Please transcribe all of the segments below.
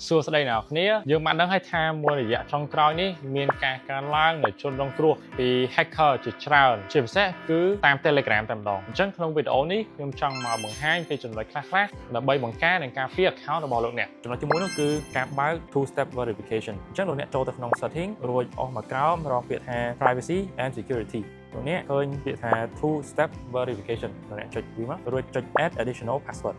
សួស្តីអ្នកនរគ្នាយើងបានដឹងហើយថាមួយរយៈចុងក្រោយនេះមានការកើនឡើងនៃជនរងគ្រោះពី hacker ជាច្រើនជាពិសេសគឺតាម Telegram តែម្ដងអញ្ចឹងក្នុងវីដេអូនេះខ្ញុំចង់មកបង្ហាញពីចំណុចខ្លះៗដើម្បីបង្ការនិងការពារ account របស់លោកអ្នកចំណុចទី1នោះគឺការបើក two step verification អញ្ចឹងលោកអ្នកចូលទៅក្នុង setting រួចអស់មកក្រោមរកពាក្យថា privacy and security លោកអ្នកឃើញពាក្យថា two step verification លោកអ្នកចុចវាមករួចចុច add additional password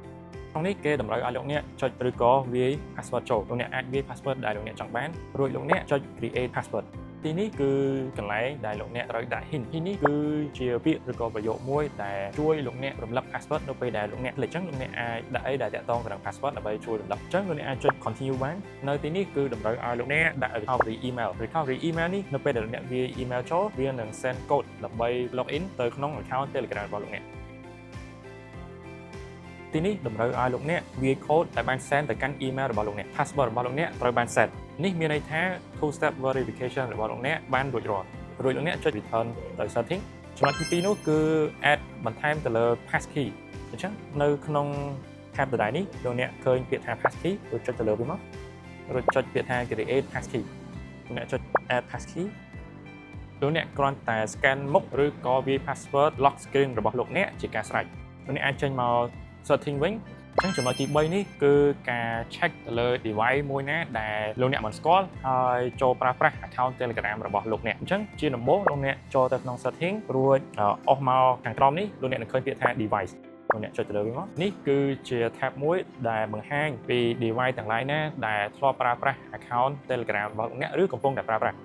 ក្នុងនេះគេតម្រូវឲ្យលោកអ្នកចុចឬក៏វាយ password ចូលលោកអ្នកអាចវាយ password ដែលលោកអ្នកចង់បានរួចលោកអ្នកចុច create password ទីនេះគឺកន្លែងដែលលោកអ្នកត្រូវដាក់ hint ទីនេះគឺជាពាក្យឬក៏ប្រយោគមួយដែលជួយលោកអ្នករំលឹក password នៅពេលដែលលោកអ្នកភ្លេចអញ្ចឹងលោកអ្នកអាចដាក់អីដែលតាក់ទងទៅនឹង password ដើម្បីជួយរំលឹកអញ្ចឹងលោកអ្នកអាចចុច continue បាននៅទីនេះគឺតម្រូវឲ្យលោកអ្នកដាក់ recovery email នេះនៅពេលដែលលោកអ្នកវាយ email ចូលវានឹង send code ដើម្បី login ទៅក្នុង account Telegram របស់លោកអ្នកទីនេះតម្រូវឲ្យលោកអ្នកវាយ code ដែលបាន send ទៅកាន់ email របស់លោកអ្នក password របស់លោកអ្នកត្រូវបាន set នេះមានន័យថា two step verification របស់លោកអ្នកបានរួចរាល់រួចលោកអ្នកចុច return ទៅ setting ចំណុចទី2នោះគឺ add បន្ថែមទៅលើ passkey អញ្ចឹងនៅក្នុង tab ដដែលនេះលោកអ្នកឃើញពាក្យថា passkey រួចចុចទៅលើវាមករួចចុចពាក្យថា create passkey លោកអ្នកចុច add passkey លោកអ្នកគ្រាន់តែ scan មុខឬក៏វាយ password lock screen របស់លោកអ្នកជាការស្រេចលោកអ្នកអាចចេញមកsetting វិញអញ្ចឹងចំណុចទី3នេះគឺការ check ទៅលើ device មួយណាដែលលោកអ្នកមិនស្គាល់ហើយចូលប្រើប្រាស់ account Telegram របស់លោកអ្នកអញ្ចឹងជាដំបូងលោកអ្នកចូលទៅក្នុង setting រួចអស់មកខាងក្រោមនេះលោកអ្នកនឹងឃើញពាក្យថា device លោកអ្នកចុចទៅលើវាមកនេះគឺជា tab មួយដែលបង្ហាញពី device ទាំងឡាយណាដែលធ្លាប់ប្រើប្រាស់ account Telegram របស់លោកអ្នកឬកំពុងតែប្រើប្រាស់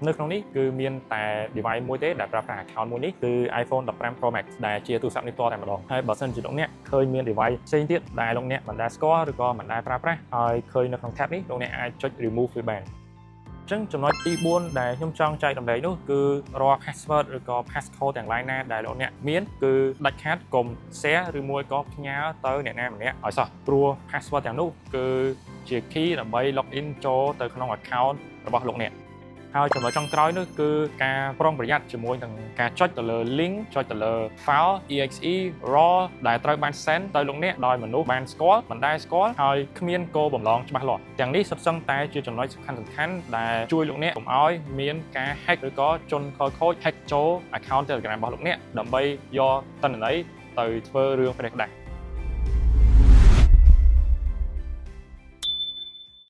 នៅក្នុងនេះគឺមានតែ device មួយទេដែលប្រើប្រាស់ account មួយនេះគឺ iPhone 15 Pro Max ដែលជាទូរស័ព្ទនេះតតែម្ដងហើយបើសិនជាលោកអ្នកឃើញមាន device ផ្សេងទៀតដែលលោកអ្នកមិនដែលស្គាល់ឬក៏មិនដែលប្រើប្រាស់ហើយឃើញនៅក្នុង tab នេះលោកអ្នកអាចចុច remove វាបានអញ្ចឹងចំណុចទី4ដែលខ្ញុំចង់ចែករំលែកនោះគឺរាល់ password ឬក៏ passcode ទាំងឡាយណាដែលលោកអ្នកមានគឺដាច់ខាតកុំ share ឬមួយក៏ផ្ញើទៅអ្នកណាម្នាក់ឲ្យសោះព្រោះ password ទាំងនោះគឺជា key ដើម្បី login ចូលទៅក្នុង account របស់លោកអ្នកហើយចំណុចចុងក្រោយនោះគឺការប្រុងប្រយ័ត្នជាមួយនឹងការចុចទៅលើ link ចុចទៅលើ file exe raw ដែលត្រូវបាន send ទៅលោកអ្នកដោយមនុស្សបានស្គាល់មិនដែលស្គាល់ហើយគ្មានគោលបំណងច្បាស់លាស់ទាំងនេះសុទ្ធសឹងតែជាចំណុចសំខាន់ដែលជួយលោកអ្នកកុំឲ្យមានការ hack ឬក៏ជនខិលខូច hack ចូល account Telegram របស់លោកអ្នកដើម្បីយកទិន្នន័យទៅធ្វើរឿងផ្ដេសផ្ដាស